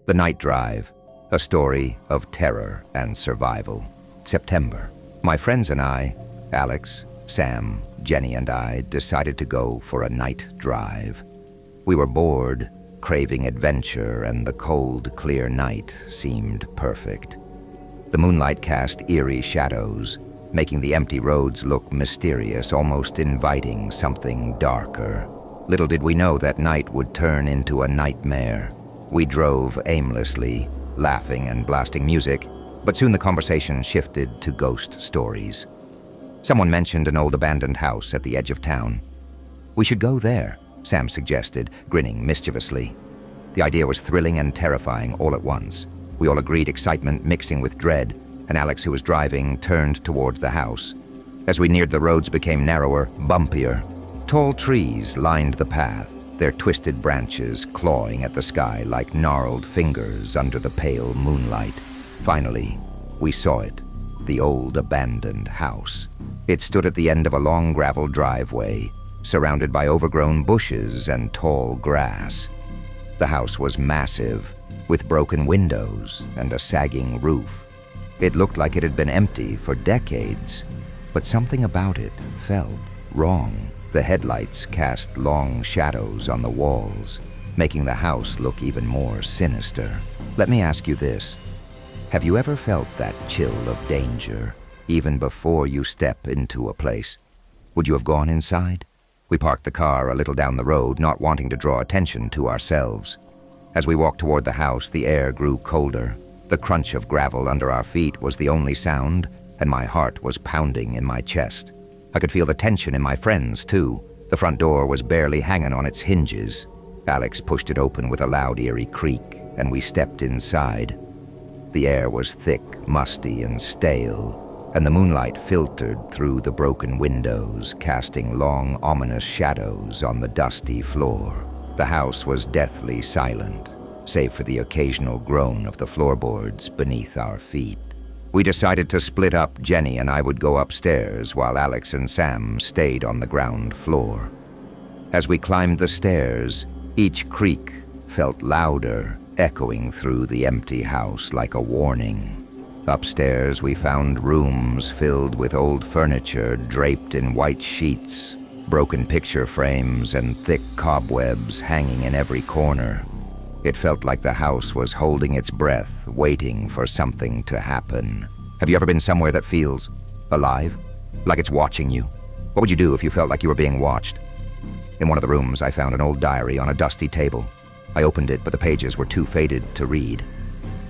The Night Drive, a story of terror and survival. September. My friends and I, Alex, Sam, Jenny and I, decided to go for a night drive. We were bored, craving adventure, and the cold, clear night seemed perfect. The moonlight cast eerie shadows, making the empty roads look mysterious, almost inviting something darker. Little did we know that night would turn into a nightmare. We drove aimlessly, laughing and blasting music, but soon the conversation shifted to ghost stories. Someone mentioned an old abandoned house at the edge of town. "We should go there," Sam suggested, grinning mischievously. The idea was thrilling and terrifying all at once. We all agreed, excitement mixing with dread, and Alex, who was driving, turned toward the house. As we neared, the roads became narrower, bumpier. Tall trees lined the path, their twisted branches clawing at the sky like gnarled fingers under the pale moonlight. Finally, we saw it, the old abandoned house. It stood at the end of a long gravel driveway, surrounded by overgrown bushes and tall grass. The house was massive, with broken windows and a sagging roof. It looked like it had been empty for decades, but something about it felt wrong. The headlights cast long shadows on the walls, making the house look even more sinister. Let me ask you this. Have you ever felt that chill of danger, even before you step into a place? Would you have gone inside? We parked the car a little down the road, not wanting to draw attention to ourselves. As we walked toward the house, the air grew colder. The crunch of gravel under our feet was the only sound, and my heart was pounding in my chest. I could feel the tension in my friends, too. The front door was barely hanging on its hinges. Alex pushed it open with a loud, eerie creak, and we stepped inside. The air was thick, musty, and stale, and the moonlight filtered through the broken windows, casting long, ominous shadows on the dusty floor. The house was deathly silent, save for the occasional groan of the floorboards beneath our feet. We decided to split up. Jenny and I would go upstairs while Alex and Sam stayed on the ground floor. As we climbed the stairs, each creak felt louder, echoing through the empty house like a warning. Upstairs, we found rooms filled with old furniture draped in white sheets, broken picture frames, and thick cobwebs hanging in every corner. It felt like the house was holding its breath, waiting for something to happen. Have you ever been somewhere that feels alive? Like it's watching you? What would you do if you felt like you were being watched? In one of the rooms, I found an old diary on a dusty table. I opened it, but the pages were too faded to read.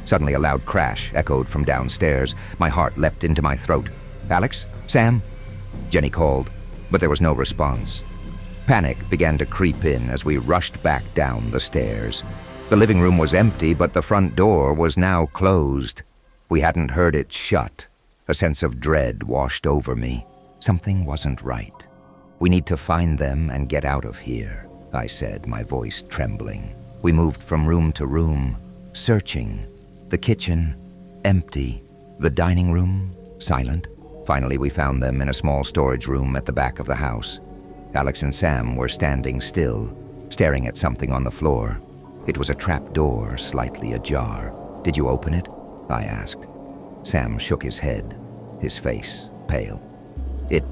Suddenly, a loud crash echoed from downstairs. My heart leapt into my throat. "Alex? Sam?" Jenny called, but there was no response. Panic began to creep in as we rushed back down the stairs. The living room was empty, but the front door was now closed. We hadn't heard it shut. A sense of dread washed over me. Something wasn't right. "We need to find them and get out of here," I said, my voice trembling. We moved from room to room, searching. The kitchen, empty. The dining room, silent. Finally, we found them in a small storage room at the back of the house. Alex and Sam were standing still, staring at something on the floor. It was a trap door, slightly ajar. "Did you open it?" I asked. Sam shook his head, his face pale. It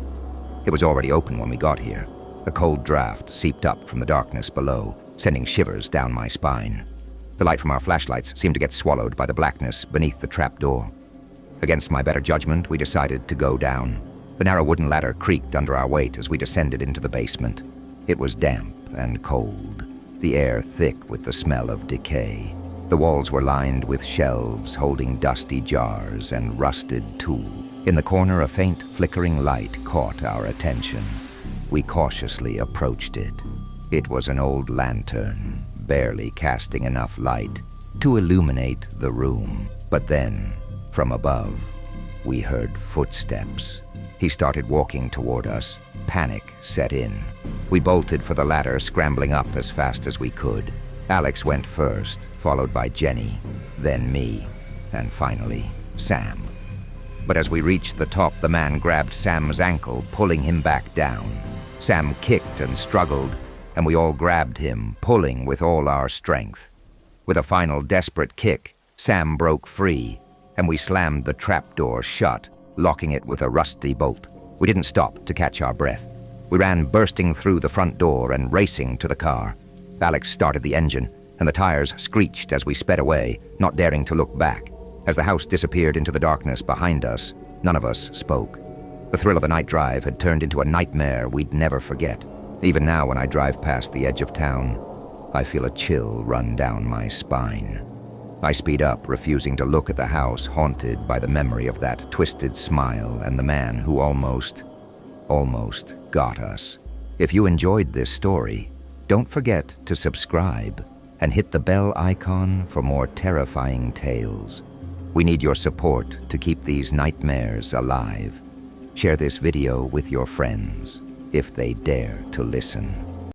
was already open when we got here. A cold draft seeped up from the darkness below, sending shivers down my spine. The light from our flashlights seemed to get swallowed by the blackness beneath the trap door. Against my better judgment, we decided to go down. The narrow wooden ladder creaked under our weight as we descended into the basement. It was damp and cold, the air thick with the smell of decay. The walls were lined with shelves holding dusty jars and rusted tools. In the corner, a faint, flickering light caught our attention. We cautiously approached it. It was an old lantern, barely casting enough light to illuminate the room. But then, from above, we heard footsteps. He started walking toward us. Panic set in. We bolted for the ladder, scrambling up as fast as we could. Alex went first, followed by Jenny, then me, and finally, Sam. But as we reached the top, the man grabbed Sam's ankle, pulling him back down. Sam kicked and struggled, and we all grabbed him, pulling with all our strength. With a final desperate kick, Sam broke free, and we slammed the trapdoor shut, locking it with a rusty bolt. We didn't stop to catch our breath. We ran bursting through the front door and racing to the car. Alex started the engine, and the tires screeched as we sped away, not daring to look back. As the house disappeared into the darkness behind us, none of us spoke. The thrill of the night drive had turned into a nightmare we'd never forget. Even now, when I drive past the edge of town, I feel a chill run down my spine. I speed up, refusing to look at the house, haunted by the memory of that twisted smile and the man who almost got us. If you enjoyed this story, don't forget to subscribe and hit the bell icon for more terrifying tales. We need your support to keep these nightmares alive. Share this video with your friends, if they dare to listen.